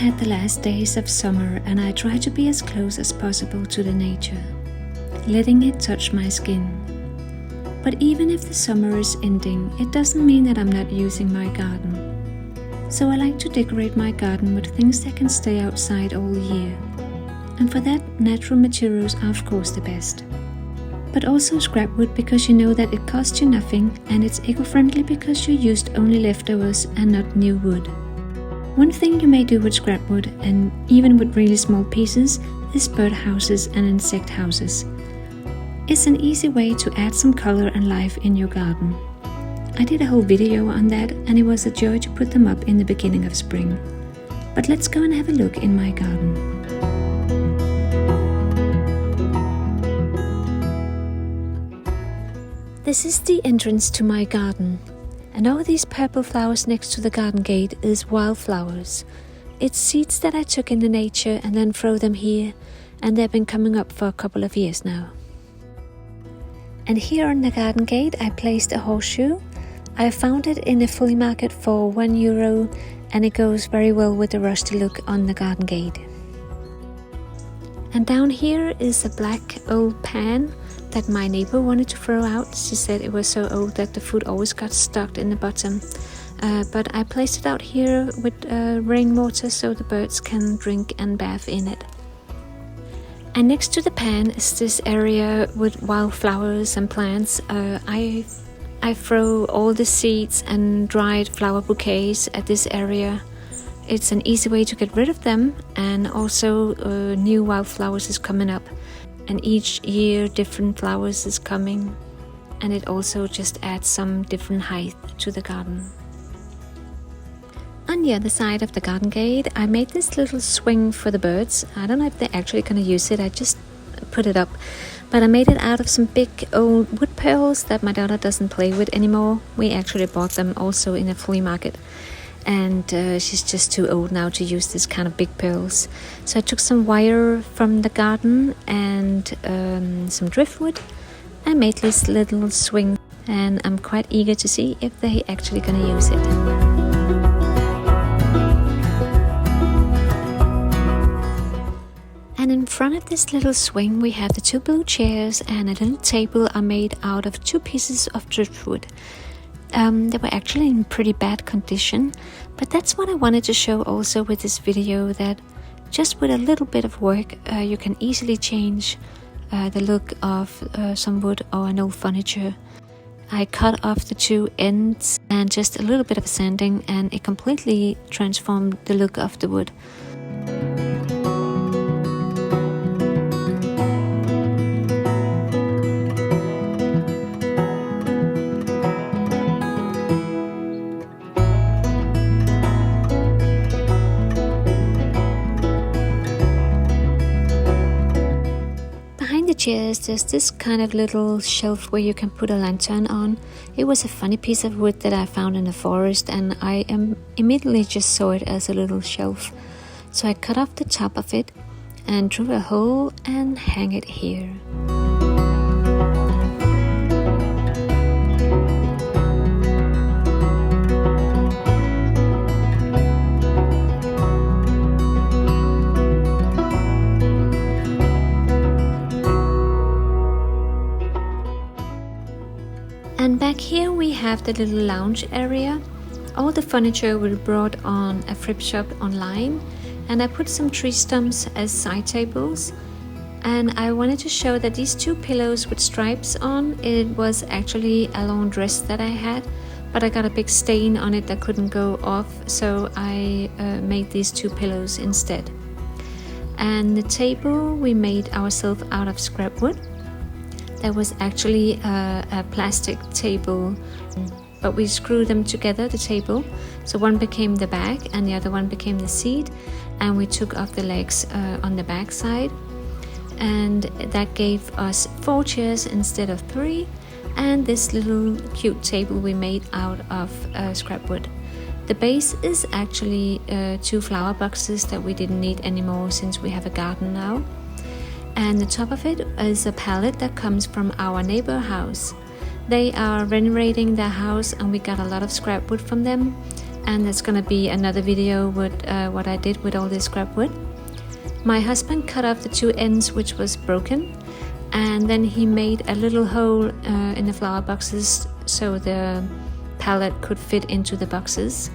had the last days of summer and I try to be as close as possible to the nature, letting it touch my skin. But even if the summer is ending, it doesn't mean that I'm not using my garden. So I like to decorate my garden with things that can stay outside all year. And for that, natural materials are of course the best. But also scrap wood, because you know that it costs you nothing and it's eco-friendly because you used only leftovers and not new wood. One thing you may do with scrap wood, and even with really small pieces, is bird houses and insect houses. It's an easy way to add some color and life in your garden. I did a whole video on that and it was a joy to put them up in the beginning of spring. But let's go and have a look in my garden. This is the entrance to my garden. And all these purple flowers next to the garden gate is wildflowers. It's seeds that I took into nature and then throw them here, and they've been coming up for a couple of years now. And here on the garden gate I placed a horseshoe. I found it in the flea market for €1 and it goes very well with the rusty look on the garden gate. And down here is a black old pan that my neighbor wanted to throw out. She said it was so old that the food always got stuck in the bottom. But I placed it out here with rainwater so the birds can drink and bath in it. And next to the pan is this area with wildflowers and plants. I throw all the seeds and dried flower bouquets at this area. It's an easy way to get rid of them, and also new wildflowers is coming up. And each year different flowers is coming, and it also just adds some different height to the garden. On the other side of the garden gate I made this little swing for the birds. I don't know if they're actually going to use it, I just put it up. But I made it out of some big old wood pearls that my daughter doesn't play with anymore. We actually bought them also in a flea market. And she's just too old now to use this kind of big pearls. So I took some wire from the garden and some driftwood and made this little swing, and I'm quite eager to see if they're actually gonna use it. And in front of this little swing we have the 2 blue chairs and a little table are made out of 2 pieces of driftwood. They were actually in pretty bad condition, but that's what I wanted to show also with this video, that just with a little bit of work you can easily change the look of some wood or an old furniture. I cut off the 2 ends and just a little bit of sanding and it completely transformed the look of the wood. There's this kind of little shelf where you can put a lantern on. It was a funny piece of wood that I found in the forest, and I immediately just saw it as a little shelf. So I cut off the top of it and drew a hole and hang it here. And back here we have the little lounge area. All the furniture we brought on a thrift shop online, and I put some tree stumps as side tables. And I wanted to show that these 2 pillows with stripes on, it was actually a long dress that I had, but I got a big stain on it that couldn't go off, so I made these 2 pillows instead. And the table we made ourselves out of scrap wood. There was actually a plastic table, but we screwed them together, the table. So one became the back and the other one became the seat, and we took off the legs on the back side. And that gave us 4 chairs instead of 3, and this little cute table we made out of scrap wood. The base is actually 2 flower boxes that we didn't need anymore since we have a garden now. And the top of it is a pallet that comes from our neighbor house. They are renovating their house and we got a lot of scrap wood from them. and there's gonna be another video with what I did with all this scrap wood. My husband cut off the two ends which was broken, and then he made a little hole in the flower boxes so the palette could fit into the boxes.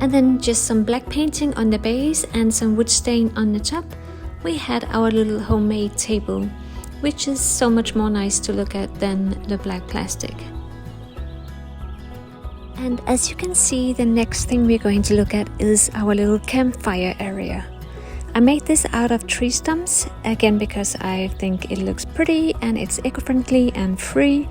And then just some black painting on the base and some wood stain on the top. We had our little homemade table, which is so much more nice to look at than the black plastic. And as you can see, the next thing we're going to look at is our little campfire area. I made this out of tree stumps, again because I think it looks pretty and it's eco-friendly and free.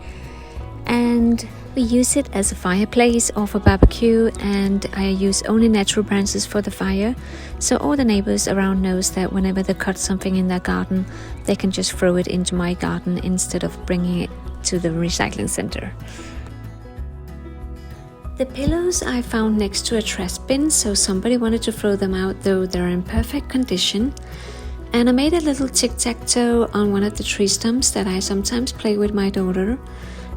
And we use it as a fireplace or for barbecue, and I use only natural branches for the fire, so all the neighbors around knows that whenever they cut something in their garden, they can just throw it into my garden instead of bringing it to the recycling center. The pillows I found next to a trash bin, so somebody wanted to throw them out, though they're in perfect condition. And I made a little tic-tac-toe on one of the tree stumps that I sometimes play with my daughter.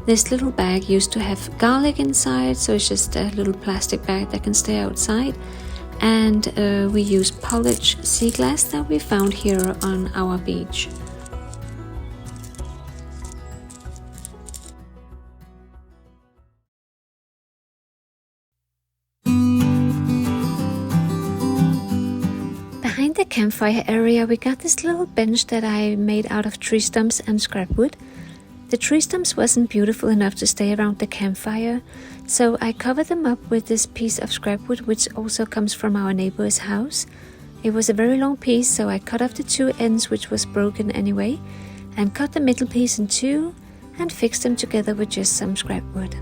This little bag used to have garlic inside, so it's just a little plastic bag that can stay outside. And we use polished sea glass that we found here on our beach. Behind the campfire area, we got this little bench that I made out of tree stumps and scrap wood. The tree stumps wasn't beautiful enough to stay around the campfire, so I covered them up with this piece of scrap wood, which also comes from our neighbor's house. It was a very long piece, so I cut off the two ends, which was broken anyway, and cut the middle piece in two and fixed them together with just some scrap wood.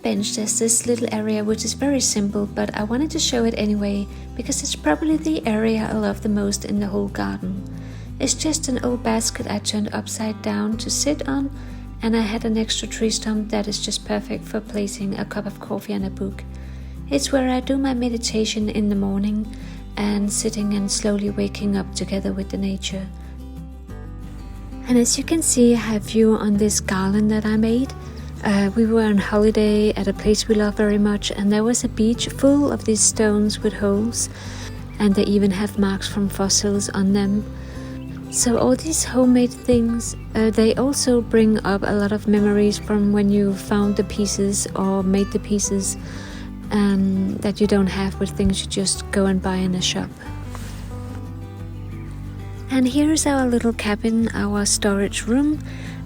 Bench, there's this little area which is very simple, but I wanted to show it anyway because it's probably the area I love the most in the whole garden. It's just an old basket I turned upside down to sit on, and I had an extra tree stump that is just perfect for placing a cup of coffee and a book. It's where I do my meditation in the morning and sitting and slowly waking up together with the nature. And as you can see, I have view on this garland that I made. We were on holiday at a place we love very much, and there was a beach full of these stones with holes, and they even have marks from fossils on them. So all these homemade things, they also bring up a lot of memories from when you found the pieces or made the pieces that you don't have with things you just go and buy in a shop. And here's our little cabin, our storage room.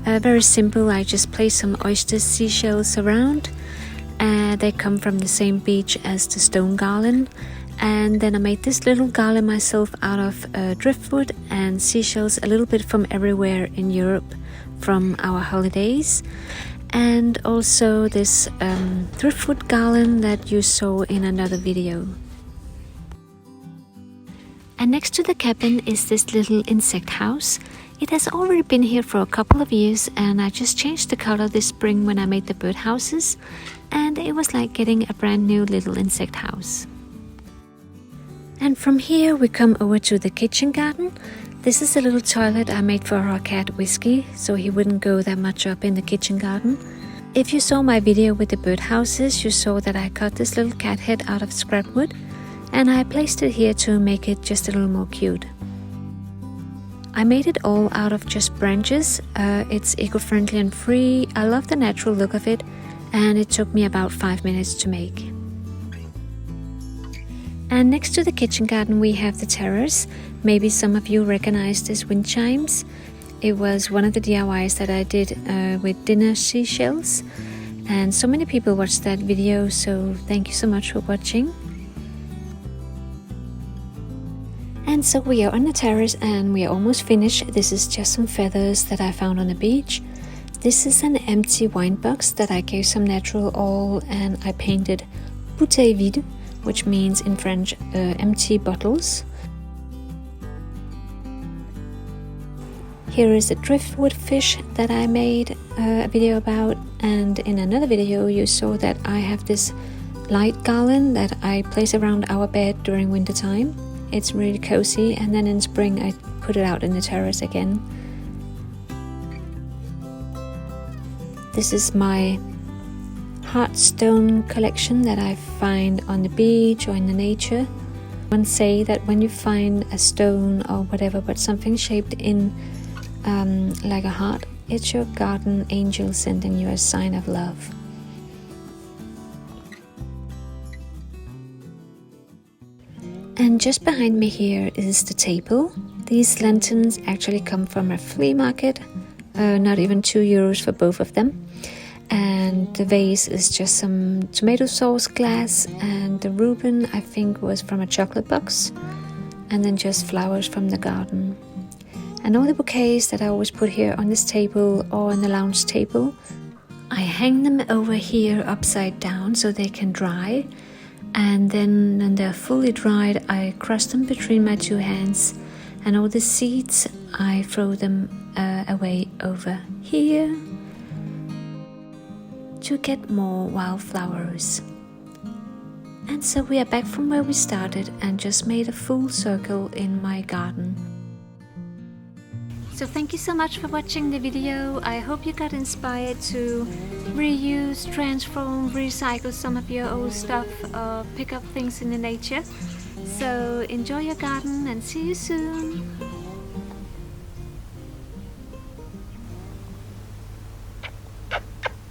Very simple, I just placed some oyster seashells around. They come from the same beach as the stone garland. And then I made this little garland myself out of driftwood and seashells, a little bit from everywhere in Europe from our holidays. And also this driftwood garland that you saw in another video. And next to the cabin is this little insect house. It has already been here for a couple of years, and I just changed the color this spring when I made the bird houses, and it was like getting a brand new little insect house. And from here we come over to the kitchen garden. This is a little toilet I made for our cat Whiskey, so he wouldn't go that much up in the kitchen garden. If you saw my video with the bird houses, you saw that I cut this little cat head out of scrap wood, and I placed it here to make it just a little more cute. I made it all out of just branches. It's eco-friendly and free. I love the natural look of it, and it took me about 5 minutes to make. And next to the kitchen garden we have the terrace. Maybe some of you recognize these wind chimes. It was one of the DIYs that I did with dinner seashells, and so many people watched that video, so thank you so much for watching. And so we are on the terrace and we are almost finished. This is just some feathers that I found on the beach. This is an empty wine box that I gave some natural oil and I painted bouteille vide, which means in French empty bottles. Here is a driftwood fish that I made a video about, and in another video you saw that I have this light garland that I place around our bed during winter time. It's really cozy, and then in spring I put it out in the terrace again. This is my hard stone collection that I find on the beach or in the nature. One say that when you find a stone or whatever, but something shaped in like a heart, it's your garden angel sending you a sign of love. And just behind me here is the table. These lanterns actually come from a flea market, not even €2 for both of them. And the vase is just some tomato sauce glass, and the Reuben I think was from a chocolate box, and then just flowers from the garden. And all the bouquets that I always put here on this table or on the lounge table, I hang them over here upside down so they can dry. And then when they're fully dried, I crush them between my two hands. And all the seeds, I throw them away over here to get more wildflowers. And so we are back from where we started and just made a full circle in my garden. So thank you so much for watching the video. I hope you got inspired to reuse, transform, recycle some of your old stuff, pick up things in the nature. So enjoy your garden and see you soon.